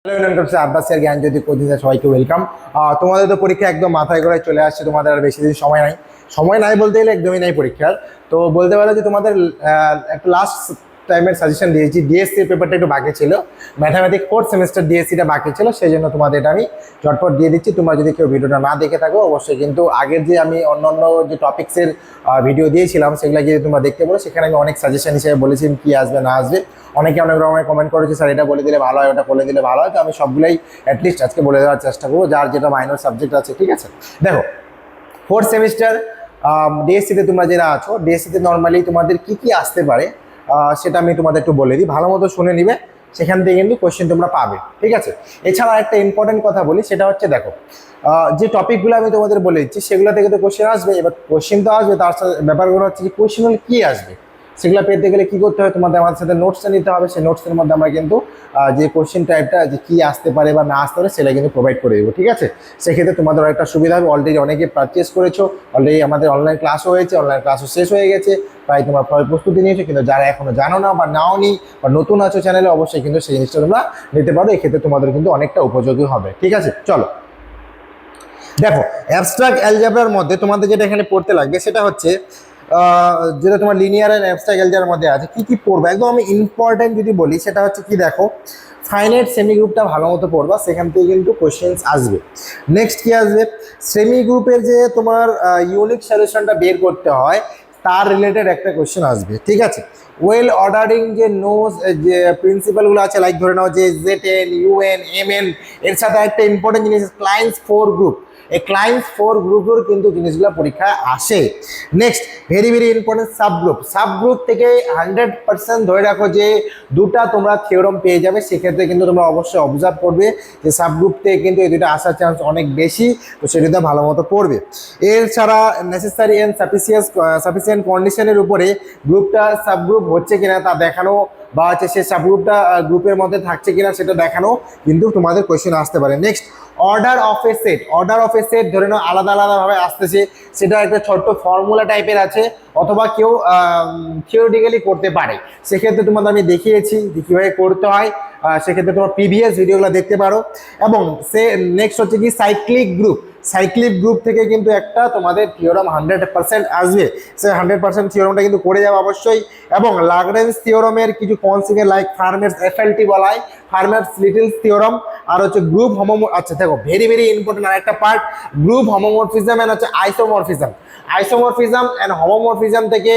আব্বাসের জ্ঞানজ্যোতি কোচিংয়ে সবাইকে ওয়েলকাম। তোমাদের তো পরীক্ষা একদম মাথায় করে চলে আসছে, তোমাদের আর বেশি দিন সময় নাই বলতে গেলে একদমই নাই পরীক্ষার। তো বলতে পারো যে তোমাদের একটা লাস্ট টাইমের সাজেশন দিয়েছি। ডিএসসির পেপারটা একটু বাকি ছিল, ম্যাথামেটিক্স 4th সেমিস্টার ডিএসসিটা বাকি ছিল, সেই জন্য তোমাদের এটা আমি ঝটপট দিয়ে দিচ্ছি। তোমরা যদি কেউ ভিডিওটা না দেখে থাকো অবশ্যই কিন্তু আগের যে আমি অন্য যে টপিক্সের ভিডিও দিয়েছিলাম সেগুলো যদি তোমরা দেখতে পারো, সেখানে আমি অনেক সাজেশন হিসেবে বলেছি কী আসবে না আসবে। অনেকে অনেক রকমের কমেন্ট করেছে, স্যার এটা বলে দিলে ভালো হয়, ওটা বলে দিলে ভালো হয়। তো আমি সবগুলোই অ্যাটলিস্ট আজকে বলে দেওয়ার চেষ্টা করবো, যার যেটা মাইনর সাবজেক্ট আছে। ঠিক আছে, দেখো 4th সেমিস্টার ডিএসসিতে তোমরা যারা আছো, ডিএসসিতে নর্মালি তোমাদের কি কি আসতে পারে সেটা আমি তোমাদের একটু বলে দিই, ভালো মতো শুনে নিবে, সেখান থেকে কিন্তু কোয়েশ্চেন তোমরা পাবে। ঠিক আছে, এছাড়া একটা ইম্পর্টেন্ট কথা বলি, সেটা হচ্ছে দেখো যে টপিকগুলো আমি তোমাদের বলে দিচ্ছি সেগুলো থেকে তো কোয়েশ্চেন আসবে। এবার কোয়েশ্চেন তো আসবে, তার সাথে ব্যাপারগুলো হচ্ছে যে কোয়েশ্চেন কী আসবে সেগুলো পেতে গেলে কী করতে হয়, তোমাদের আমাদের সাথে নোটসটা নিতে হবে। সেই নোটসের মধ্যে আমরা কিন্তু যে কোয়েশ্চেন টাইপটা যে কী আসতে পারে বা না আসতে পারে সেটা কিন্তু প্রোভাইড করে দেবো। ঠিক আছে, সেক্ষেত্রে তোমাদের একটা সুবিধা হবে। অলরেডি অনেকে পারচেস করেছো, অলরেডি আমাদের অনলাইন ক্লাসও হয়েছে, অনলাইন ক্লাসও শেষ হয়ে গেছে, প্রায় তোমরা প্রস্তুতি নিয়েছো। কিন্তু যারা এখনো জানো না বা নাও নি বা নতুন আছো চ্যানেলে, অবশ্যই কিন্তু সেই জিনিসটা তোমরা নিতে পারো। এক্ষেত্রে তোমাদের কিন্তু অনেকটা উপযোগী হবে। ঠিক আছে, চলো দেখো অ্যাবস্ট্রাক্ট অ্যালজেব্রার মধ্যে তোমাদের যেটা এখানে পড়তে লাগবে সেটা হচ্ছে যেটা তোমার লিনিয়ার অ্যান্ড অ্যাবস্ট্রাক্ট অ্যালজেব্রার মধ্যে আছে কি কি পড়বে একদম আমি ইম্পর্টেন্ট যদি বলি, সেটা হচ্ছে কি দেখো ফাইনাইট সেমি গ্রুপটা ভালো মতো পড়বা, সেখান থেকে কিন্তু কোশ্চেন্স আসবে। নেক্সট কি আসবে, সেমি গ্রুপের যে তোমার ইউনিক সলিউশনটা বের করতে হয় তার রিলেটেড একটা কোশ্চেন আসবে। ঠিক আছে, ওয়েল অর্ডারিং যে নোজ যে প্রিন্সিপালগুলো আছে, লাইক ধরে নাও যে জেড ইউএন এমএন, এর সাথে একটা ইম্পর্টেন্ট জিনিস ক্লায়েন্টস 4 গ্রুপ। এই ক্লায়েন্টস 4 গ্রুপের কিন্তু জিনিসগুলো পরীক্ষায় আসে। নেক্সট ভেরি ইম্পর্টেন্ট সাবগ্রুপ থেকে 100% ধরে রাখো যে দুটা তোমরা থিওরম পেয়ে যাবে। সেক্ষেত্রে কিন্তু তোমরা অবশ্যই অবজার্ভ করবে যে সাবগ্রুপ থেকে কিন্তু এই দুটো আসার চান্স অনেক বেশি, তো সেটা ভালো মতো পড়বে। এছাড়া নেসেসারি অ্যান্ড সাফিসিয়েন্ট কন্ডিশনের উপরে গ্রুপটা সাবগ্রুপ হচ্ছে কিনা তা দেখানো, বা হচ্ছে সে সাবগ্রুপটা গ্রুপের মধ্যে থাকছে কিনা সেটা দেখানো কিন্তু তোমাদের কোয়েশ্চেন আসতে পারে। Next order of A set ধরে নাও আলাদাভাবে আসতেছে, সেটা একটা ছোট্ট ফর্মুলা টাইপের আছে, অথবা কেউ থিওরিটিক্যালি করতে পারে। সেক্ষেত্রে তোমাদের আমি দেখিয়েছি যে কীভাবে করতে হয়, সেক্ষেত্রে তোমার প্রিভিয়াস ভিডিওগুলো দেখতে পারো। এবং নেক্সট হচ্ছে কি সাইক্লিক গ্রুপ থেকে কিন্তু একটা তোমাদের থিওরাম 100% আসবে। সে 100% থিওরামটা কিন্তু করে যাবে অবশ্যই। এবং লাগরেঞ্জ থিওরামের কিছু কনসেপ্ট লাইক ফার্মের এফএলটি বলা হয়, ফার্মের লিটলস থিওরাম, আর হচ্ছে গ্রুপ আচ্ছা দেখো ভেরি ইম্পর্টেন্ট আর একটা পার্ট, গ্রুপ হোমোমরফিজম এন্ড হচ্ছে আইসোমরফিজম এন্ড হোমোমরফিজম থেকে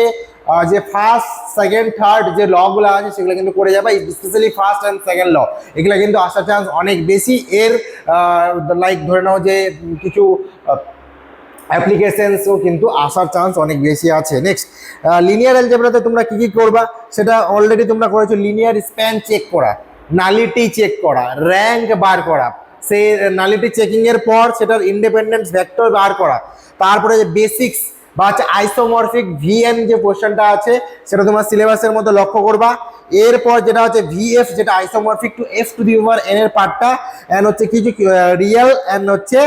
যে ফার্স্ট সেকেন্ড থার্ড যে লগুলো আছে সেগুলো কিন্তু করে যাবে, specially first and second law এগুলো কিন্তু আসার চান্স অনেক বেশি। এর লাইক ধরে নাও যে কিছু অ্যাপ্লিকেশনসও কিন্তু আসার চান্স অনেক বেশি আছে। নেক্সট লিনিয়ার অ্যালজেব্রাতে তোমরা কি করবা সেটা অলরেডি তোমরা করেছো, লিনিয়ার স্প্যান চেক করা, নালিটি চেক করা, র্যাঙ্ক বার করা, সেই নালিটি চেকিং এর পর সেটার ইন্ডিপেন্ডেন্স ভেক্টর বার করা, তারপরে যে বেসিক্স বা হচ্ছে আইসোমরফিক ভিএন যে পোর্শনটা আছে সেটা তোমার সিলেবাসের মধ্যে লক্ষ্য করবা। এরপর যেটা হচ্ছে ভিএফ, যেটা isomorphic to F to the power N এর পার্টটা, এন্ড হচ্ছে কিছু রিয়েল এন্ড হচ্ছে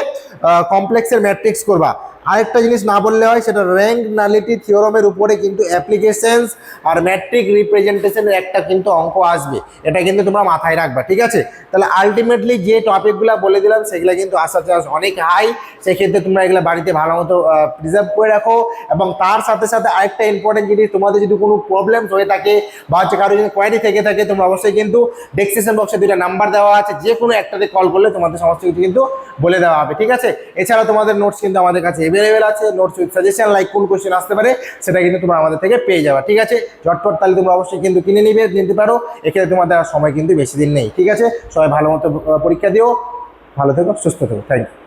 কমপ্লেক্সের ম্যাট্রিক্স করবা। আরেকটা জিনিস না বললে হয়, সেটা র্যাঙ্ক নালিটি থিওরামের উপরে কিন্তু অ্যাপ্লিকেশনস আর ম্যাট্রিক রিপ্রেজেন্টেশনের একটা কিন্তু অঙ্ক আসবে, এটা কিন্তু তোমরা মাথায় রাখবা। ঠিক আছে, তাহলে আলটিমেটলি যে টপিকগুলো বলে দিলাম সেগুলো কিন্তু আসার চান্স অনেক হাই। সেক্ষেত্রে তোমরা এগুলো বাড়িতে ভালো মতো প্রিজার্ভ করে রাখো। এবং তার সাথে সাথে আরেকটা ইম্পর্টেন্ট জিনিস, তোমাদের যদি কোনো প্রবলেমস হয়ে থাকে বা হচ্ছে কারো যদি কোয়ারি থেকে থাকে, তোমরা অবশ্যই কিন্তু ডেসক্রিপশন বক্সে 2টা নাম্বার দেওয়া আছে, যে কোনো একটাতে কল করলে তোমাদের সমস্ত কিছু কিন্তু বলে দেওয়া হবে। ঠিক আছে, এছাড়া তোমাদের নোটস কিন্তু আমাদের কাছে অ্যাভেলেবেল আছে, নোটস উইথ সাজেশন লাইক কোন কোশ্চেন আসতে পারে সেটা কিন্তু তোমরা আমাদের থেকে পেয়ে যাবে। ঠিক আছে, ঝটপট তাহলে তোমরা অবশ্যই কিন্তু নিতে পারো, এক্ষেত্রে তোমাদের সময় কিন্তু বেশি দিন নেই। ঠিক আছে, সবাই ভালো মতো পরীক্ষা দিও, ভালো থেকো, সুস্থ থেকো, থ্যাংক ইউ।